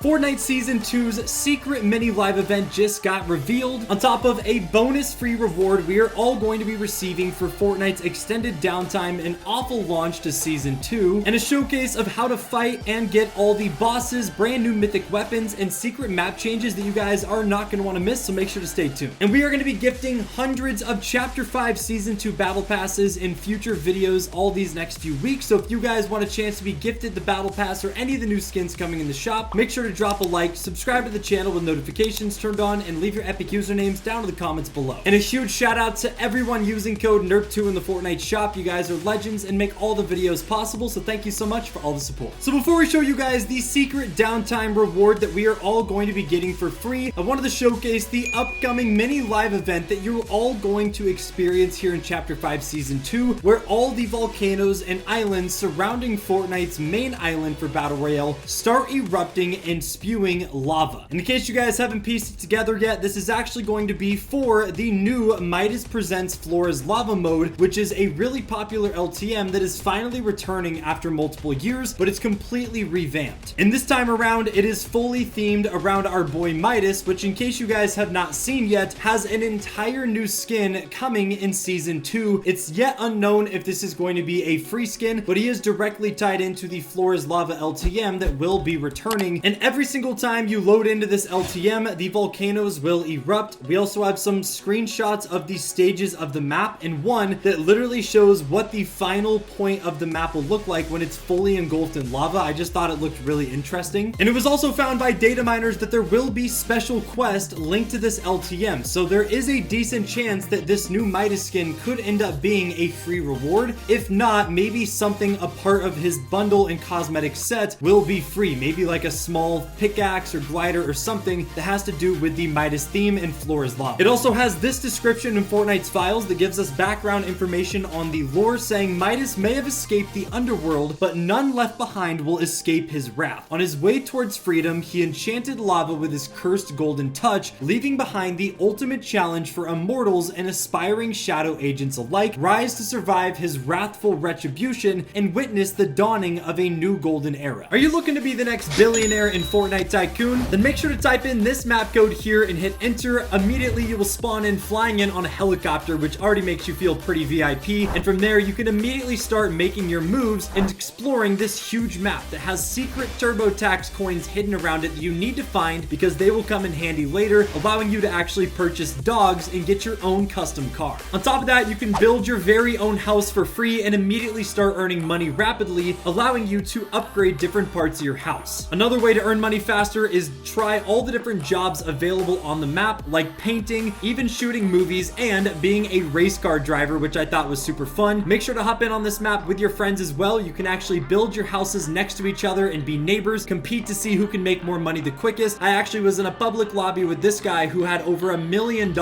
Fortnite Season 2's secret mini live event just got revealed. On top of a bonus free reward we are all going to be receiving for Fortnite's extended downtime and awful launch to Season 2, and a showcase of how to fight and get all the bosses, brand new mythic weapons, and secret map changes that you guys are not going to want to miss, so make sure to stay tuned. And we are going to be gifting hundreds of Chapter 5 Season 2 battle passes in future videos all these next few weeks, so if you guys want a chance to be gifted the battle pass or any of the new skins coming in the shop, make sure to drop a like, subscribe to the channel with notifications turned on, and leave your epic usernames down in the comments below. And a huge shout out to everyone using code NERP2 in the Fortnite shop. You guys are legends and make all the videos possible, so thank you so much for all the support. So before we show you guys the secret downtime reward that we are all going to be getting for free, I wanted to showcase the upcoming mini live event that you're all going to experience here in Chapter 5 Season 2, where all the volcanoes and islands surrounding Fortnite's main island for Battle Royale start erupting and spewing lava. In case you guys haven't pieced it together yet, this is actually going to be for the new Midas Presents Flora's Lava mode, which is a really popular LTM that is finally returning after multiple years, but it's completely revamped. And this time around, it is fully themed around our boy Midas, which in case you guys have not seen yet, has an entire new skin coming in Season 2. It's yet unknown if this is going to be a free skin, but he is directly tied into the Flora's Lava LTM that will be returning, and every single time you load into this LTM, the volcanoes will erupt. We also have some screenshots of the stages of the map, and one that literally shows what the final point of the map will look like when it's fully engulfed in lava. I just thought it looked really interesting. And it was also found by data miners that there will be special quests linked to this LTM, so there is a decent chance that this new Midas skin could end up being a free reward. If not, maybe something a part of his bundle and cosmetic set will be free, maybe like a small pickaxe or glider or something that has to do with the Midas theme and Flora's Lava. It also has this description in Fortnite's files that gives us background information on the lore, saying Midas may have escaped the underworld, but none left behind will escape his wrath. On his way towards freedom, he enchanted lava with his cursed golden touch, leaving behind the ultimate challenge for immortals and aspiring shadow agents alike: rise to survive his wrathful retribution and witness the dawning of a new golden era. Are you looking to be the next billionaire in Fortnite Tycoon? Then make sure to type in this map code here and hit enter. Immediately you will spawn in flying in on a helicopter, which already makes you feel pretty VIP, and from there you can immediately start making your moves and exploring this huge map that has secret TurboTax coins hidden around it that you need to find because they will come in handy later, allowing you to actually purchase dogs and get your own custom car. On top of that, you can build your very own house for free and immediately start earning money rapidly, allowing you to upgrade different parts of your house. Another way to earn money faster is try all the different jobs available on the map, like painting, even shooting movies, and being a race car driver, which I thought was super fun. Make sure to hop in on this map with your friends as well. You can actually build your houses next to each other and be neighbors, compete to see who can make more money the quickest. I actually was in a public lobby with this guy who had over $1 million,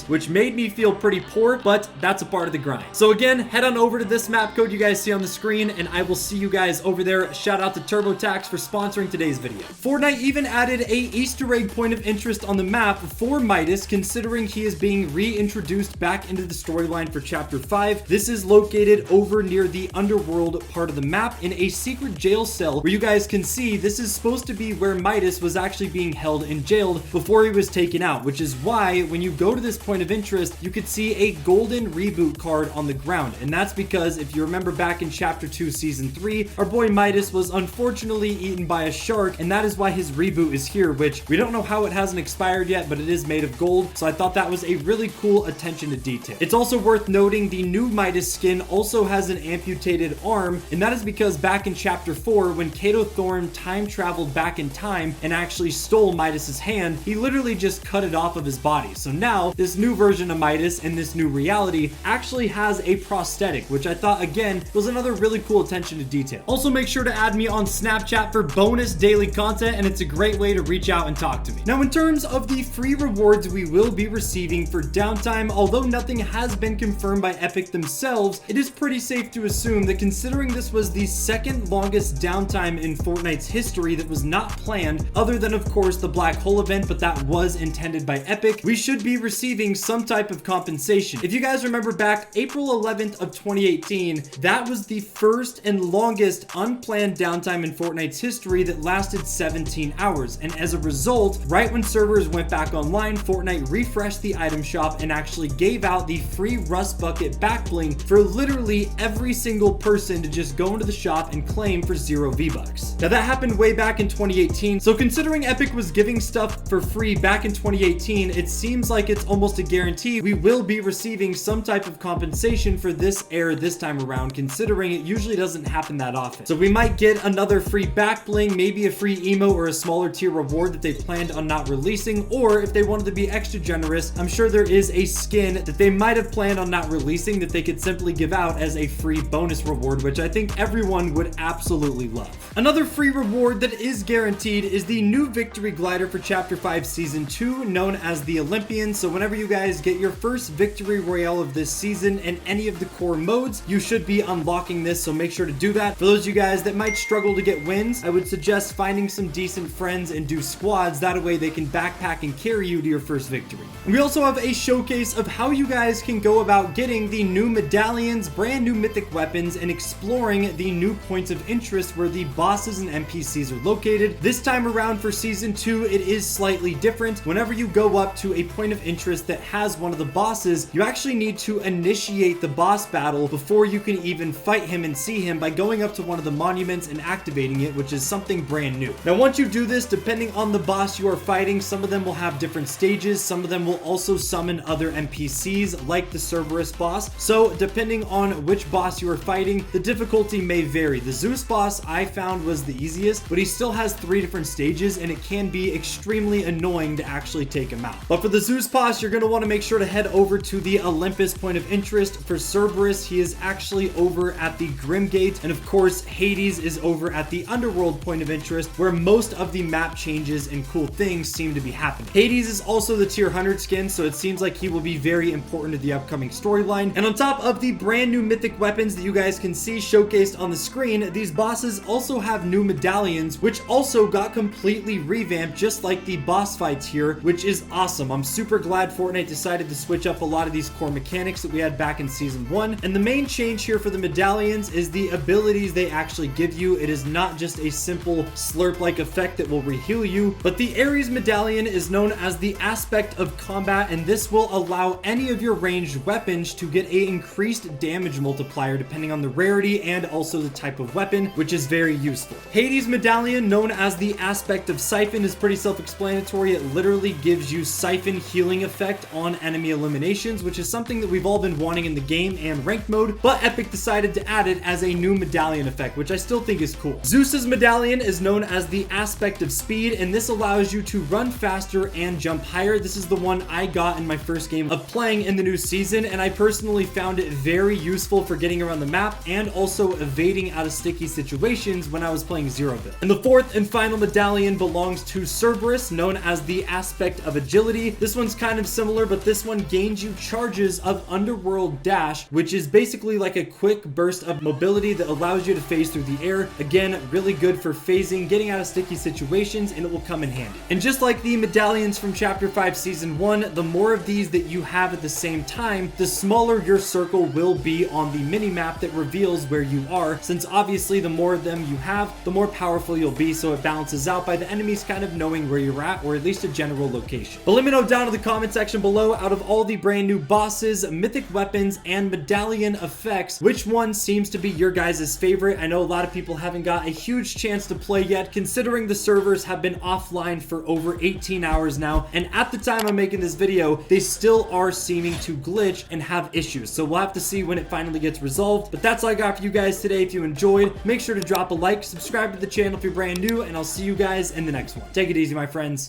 which made me feel pretty poor, but that's a part of the grind. So again, head on over to this map code you guys see on the screen, and I will see you guys over there. Shout out to TurboTax for sponsoring today's video. Fortnite even added a Easter egg point of interest on the map for Midas, considering he is being reintroduced back into the storyline for Chapter 5. This is located over near the underworld part of the map in a secret jail cell where you guys can see this is supposed to be where Midas was actually being held and jailed before he was taken out, which is why when you go to this point of interest, you could see a golden reboot card on the ground. And that's because if you remember back in Chapter 2 Season 3, our boy Midas was unfortunately eaten by a shark, and that is why his reboot is here, which we don't know how it hasn't expired yet, but it is made of gold, so I thought that was a really cool attention to detail. It's also worth noting the new Midas skin also has an amputated arm, and that is because back in Chapter 4, when Kato Thorn time traveled back in time and actually stole Midas's hand, he literally just cut it off of his body. So now, this new version of Midas in this new reality actually has a prosthetic, which I thought, again, was another really cool attention to detail. Also, make sure to add me on Snapchat for bonus daily content, and it's a great way to reach out and talk to me. Now, in terms of the free rewards we will be receiving for downtime, although nothing has been confirmed by Epic themselves, it is pretty safe to assume that considering this was the second longest downtime in Fortnite's history that was not planned, other than of course the black hole event, but that was intended by Epic, we should be receiving some type of compensation. If you guys remember back April 11th of 2018, that was the first and longest unplanned downtime in Fortnite's history that lasted 7 17 hours. And as a result, right when servers went back online, Fortnite refreshed the item shop and actually gave out the free Rust Bucket back bling for literally every single person to just go into the shop and claim for 0 V-Bucks. Now that happened way back in 2018, so considering Epic was giving stuff for free back in 2018, it seems like it's almost a guarantee we will be receiving some type of compensation for this error this time around, considering it usually doesn't happen that often. So we might get another free back bling, maybe a free emote or a smaller tier reward that they planned on not releasing, or if they wanted to be extra generous, I'm sure there is a skin that they might have planned on not releasing that they could simply give out as a free bonus reward, which I think everyone would absolutely love. Another free reward that is guaranteed is the new victory glider for Chapter 5 Season 2, known as the Olympian. So whenever you guys get your first victory royale of this season in any of the core modes, you should be unlocking this, so make sure to do that. For those of you guys that might struggle to get wins, I would suggest finding some decent friends and do squads. That way they can backpack and carry you to your first victory. And we also have a showcase of how you guys can go about getting the new medallions, brand new mythic weapons, and exploring the new points of interest where the bosses and NPCs are located. This time around for Season 2, it is slightly different. Whenever you go up to a point of interest that has one of the bosses, you actually need to initiate the boss battle before you can even fight him and see him by going up to one of the monuments and activating it, which is something brand new. Now, once you do this, depending on the boss you are fighting, some of them will have different stages. Some of them will also summon other NPCs like the Cerberus boss. So depending on which boss you are fighting, the difficulty may vary. The Zeus boss I found was the easiest, but he still has 3 different stages and it can be extremely annoying to actually take him out. But for the Zeus boss, you're going to want to make sure to head over to the Olympus point of interest. For Cerberus, he is actually over at the Grimgate, and of course Hades is over at the Underworld point of interest, where most of the map changes and cool things seem to be happening. Hades is also the tier 100 skin, so it seems like he will be very important to the upcoming storyline. And on top of the brand new mythic weapons that you guys can see showcased on the screen, these bosses also have new medallions, which also got completely revamped, just like the boss fights here, which is awesome. I'm super glad Fortnite decided to switch up a lot of these core mechanics that we had back in Season 1. And the main change here for the medallions is the abilities they actually give you. It is not just a simple slurp-like effect that will re-heal you, but the Ares medallion is known as the aspect of combat, and this will allow any of your ranged weapons to get an increased damage multiplier depending on the rarity and also the type of weapon, which is very useful. Hades medallion, known as the aspect of siphon, is pretty self-explanatory. It literally gives you siphon healing effect on enemy eliminations, which is something that we've all been wanting in the game and ranked mode, but Epic decided to add it as a new medallion effect, which I still think is cool. Zeus's medallion is known as the aspect of speed, and this allows you to run faster and jump higher. This is the one I got in my first game of playing in the new season, and I personally found it very useful for getting around the map and also evading out of sticky situations when I was playing Zero Bit. And the fourth and final medallion belongs to Cerberus, known as the aspect of agility. This one's kind of similar, but this one gains you charges of Underworld Dash, which is basically like a quick burst of mobility that allows you to phase through the air. Again, really good for phasing, getting out of sticky situations, and it will come in handy. And just like the medallions from Chapter 5 Season 1, the more of these that you have at the same time, the smaller your circle will be on the mini-map that reveals where you are, since obviously the more of them you have, the more powerful you'll be, so it balances out by the enemies kind of knowing where you're at, or at least a general location. But let me know down in the comment section below, out of all the brand new bosses, mythic weapons, and medallion effects, which one seems to be your guys' favorite? I know a lot of people haven't got a huge chance to play yet, considering the servers have been offline for over 18 hours now, and at the time I'm making this video, they still are seeming to glitch and have issues, so we'll have to see when it finally gets resolved. But that's all I got for you guys today. If you enjoyed, make sure to drop a like, subscribe to the channel if you're brand new, and I'll see you guys in the next one. Take it easy, my friends.